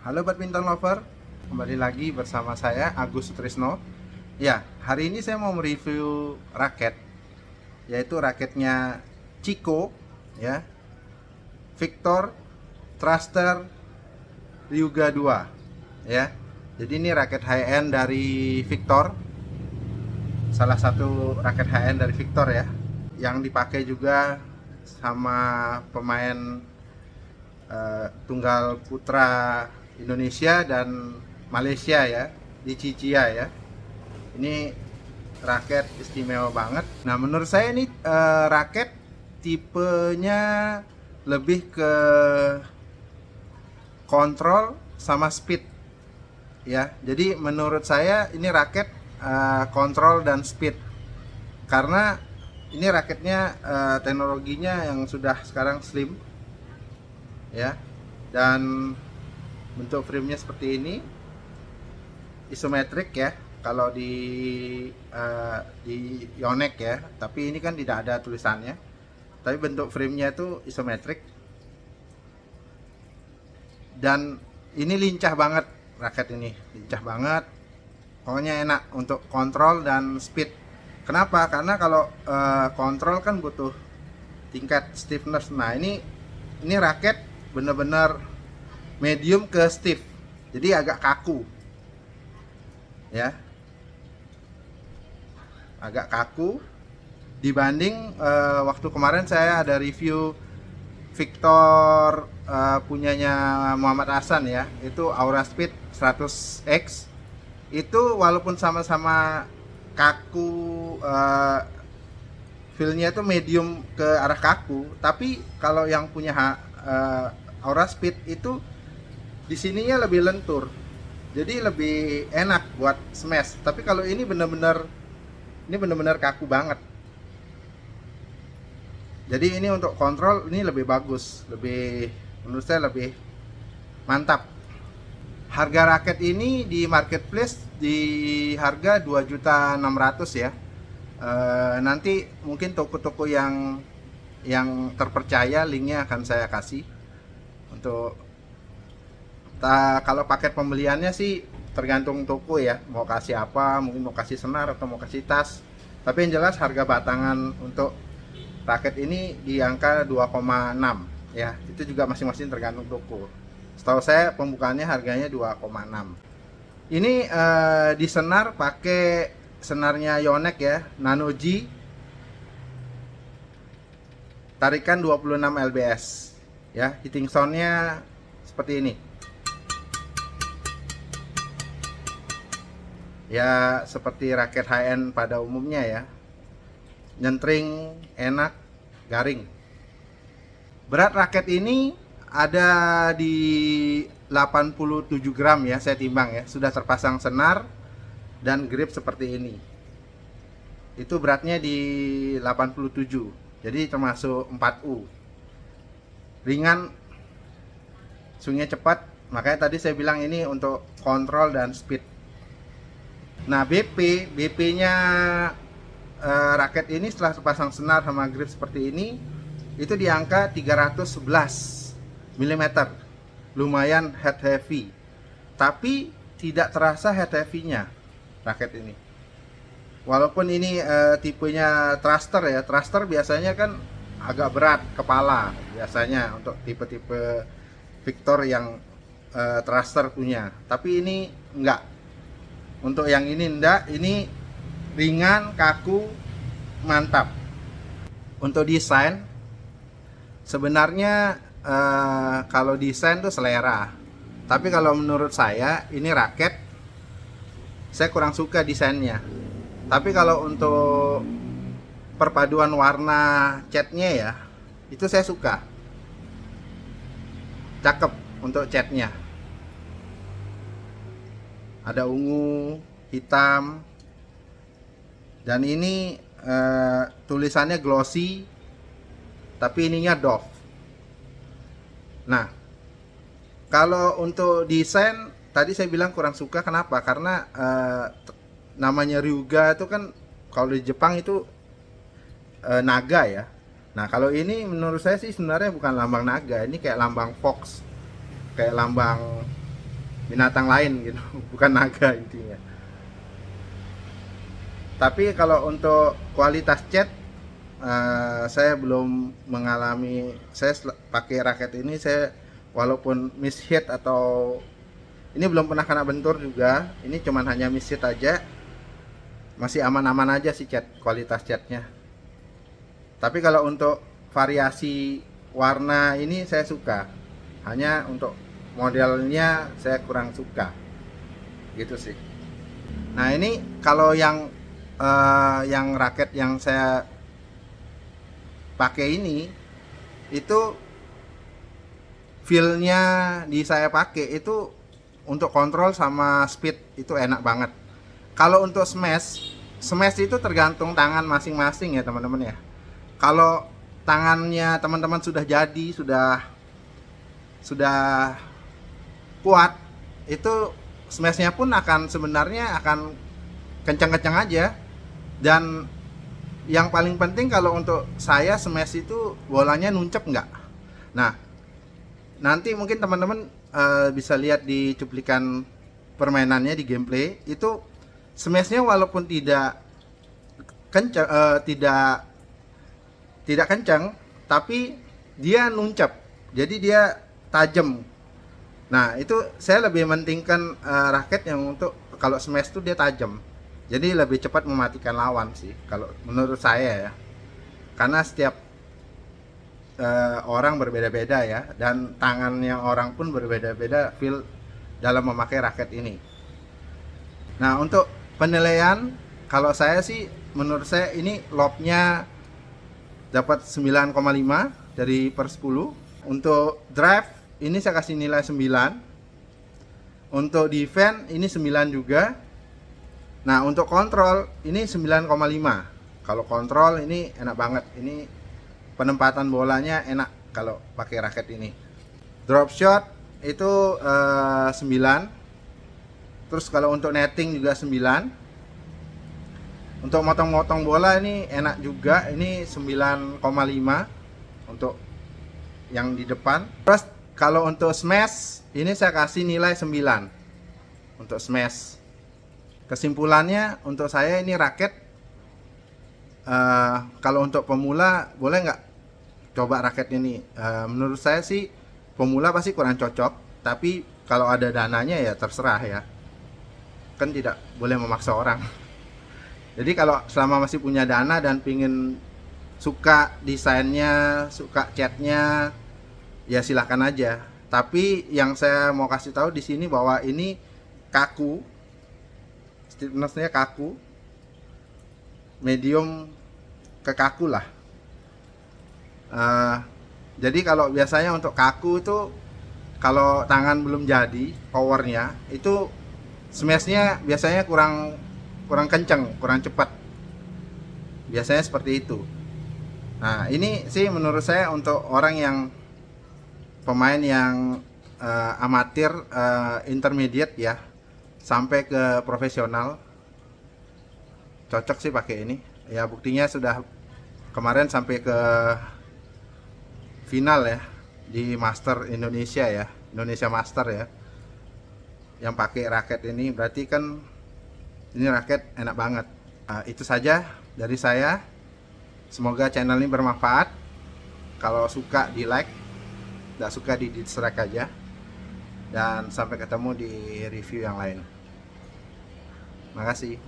Halo badminton lover, kembali lagi bersama saya Agus Sutrisno. Ya, hari ini saya mau mereview raket, yaitu raketnya Chico, ya, Victor Thruster Ryuga 2, ya. Jadi ini raket high end dari Victor, salah satu raket high end dari Victor ya, yang dipakai juga sama pemain tunggal putra Indonesia dan Malaysia ya, di Cicia ya. Ini raket istimewa banget. Nah, menurut saya ini raket tipenya lebih ke kontrol sama speed ya. Jadi menurut saya ini raket kontrol dan speed, karena ini raketnya teknologinya yang sudah sekarang slim ya, dan bentuk framenya seperti ini, isometrik ya kalau di Yonex ya, tapi ini kan tidak ada tulisannya, tapi bentuk framenya itu isometrik, dan ini lincah banget, raket ini lincah banget, pokoknya enak untuk kontrol dan speed. Kenapa? Karena kalau kontrol kan butuh tingkat stiffness. Nah, ini raket bener-bener medium ke stiff, jadi agak kaku ya, agak kaku dibanding waktu kemarin saya ada review Victor punyanya Muhammad Hasan ya, itu Aura Speed 100X. Itu walaupun sama-sama kaku, feel-nya itu medium ke arah kaku, tapi kalau yang punya Aura Speed itu di sininya lebih lentur, jadi lebih enak buat smash. Tapi kalau ini bener-bener kaku banget, jadi ini untuk kontrol ini lebih bagus, lebih, menurut saya lebih mantap. Harga raket ini di marketplace di harga 2.600.000 ya. Nanti mungkin toko-toko yang terpercaya linknya akan saya kasih. Untuk kalau paket pembeliannya sih tergantung toko ya, mau kasih apa, mungkin mau kasih senar atau mau kasih tas. Tapi yang jelas harga batangan untuk raket ini di angka 2,6 ya. Itu juga masing-masing tergantung toko. Setahu saya pembukaannya harganya 2,6. Ini di senar pakai senarnya Yonex ya, Nano G, tarikan 26 lbs ya. Hitting soundnya seperti ini ya, seperti raket high end pada umumnya ya. Nyentring enak, garing. Berat raket ini ada di 87 gram ya, saya timbang ya. Sudah terpasang senar dan grip seperti ini. Itu beratnya di 87, jadi termasuk 4U. Ringan, swingnya cepat, makanya tadi saya bilang ini untuk kontrol dan speed. Nah, BP-nya raket ini setelah terpasang senar sama grip seperti ini, itu di angka 311 mm. Lumayan head heavy, tapi tidak terasa head heavy-nya raket ini. Walaupun ini tipenya thruster ya, thruster biasanya kan agak berat kepala biasanya untuk tipe-tipe Victor yang thruster punya, tapi ini enggak. Untuk yang ini enggak, ini ringan, kaku, mantap. Untuk desain, sebenarnya kalau desain tuh selera. Tapi kalau menurut saya, ini raket, saya kurang suka desainnya. Tapi kalau untuk perpaduan warna catnya ya, itu saya suka. Cakep untuk catnya. Ada ungu, hitam, dan ini tulisannya glossy, tapi ininya doff. Nah, kalau untuk desain tadi saya bilang kurang suka. Kenapa? Karena namanya Ryuga itu kan kalau di Jepang itu naga ya. Nah, kalau ini menurut saya sih sebenarnya bukan lambang naga, ini kayak lambang fox, kayak lambang binatang lain gitu, bukan naga intinya. Tapi kalau untuk kualitas cat, saya belum mengalami. Saya pakai raket ini, saya walaupun miss hit atau ini belum pernah kena bentur juga, ini cuman hanya miss hit aja, masih aman-aman aja sih cat, kualitas catnya. Tapi kalau untuk variasi warna ini saya suka, hanya untuk modelnya saya kurang suka gitu sih. Nah ini kalau yang raket yang saya pakai ini, itu feelnya di saya pakai itu untuk kontrol sama speed itu enak banget. Kalau untuk smash itu tergantung tangan masing-masing ya teman-teman ya. Kalau tangannya teman-teman sudah jadi, sudah kuat, itu smashnya pun akan sebenarnya akan kencang-kencang aja. Dan yang paling penting kalau untuk saya smash itu bolanya nuncep nggak. Nah nanti mungkin teman-teman bisa lihat di cuplikan permainannya di gameplay itu, smashnya walaupun tidak kencang, tidak kencang, tapi dia nuncep, jadi dia tajam. Nah itu saya lebih mementingkan raket yang untuk kalau smash tuh dia tajam, jadi lebih cepat mematikan lawan sih kalau menurut saya ya. Karena setiap orang berbeda-beda ya, dan tangannya orang pun berbeda-beda feel dalam memakai raket ini. Nah untuk penilaian, kalau saya sih, menurut saya ini lobnya dapat 9,5 dari per 10. Untuk drive ini saya kasih nilai 9. Untuk defense ini 9 juga. Nah untuk kontrol ini 9,5. Kalau kontrol ini enak banget, ini penempatan bolanya enak kalau pakai raket ini. Drop shot itu 9. Terus kalau untuk netting juga 9. Untuk motong-motong bola ini enak juga, ini 9,5 untuk yang di depan. Terus kalau untuk smash ini saya kasih nilai 9 untuk smash. Kesimpulannya untuk saya ini raket, kalau untuk pemula boleh nggak coba raket ini. Menurut saya sih pemula pasti kurang cocok, tapi kalau ada dananya ya terserah ya, kan tidak boleh memaksa orang. Jadi kalau selama masih punya dana dan pingin, suka desainnya, suka catnya, ya silahkan aja. Tapi yang saya mau kasih tahu di sini bahwa ini kaku, stiffnessnya kaku, medium ke kaku lah. Jadi kalau biasanya untuk kaku itu, kalau tangan belum jadi powernya itu, smashnya biasanya kurang kenceng, kurang cepat, biasanya seperti itu. Nah ini sih menurut saya untuk orang yang pemain yang amatir, intermediate ya, sampai ke profesional, cocok sih pakai ini ya. Buktinya sudah kemarin sampai ke final ya di Master Indonesia ya, Indonesia Master ya, yang pakai raket ini. Berarti kan ini raket enak banget. Itu saja dari saya. Semoga channel ini bermanfaat. Kalau suka di like, tidak suka di dislike aja. Dan sampai ketemu di review yang lain. Makasih.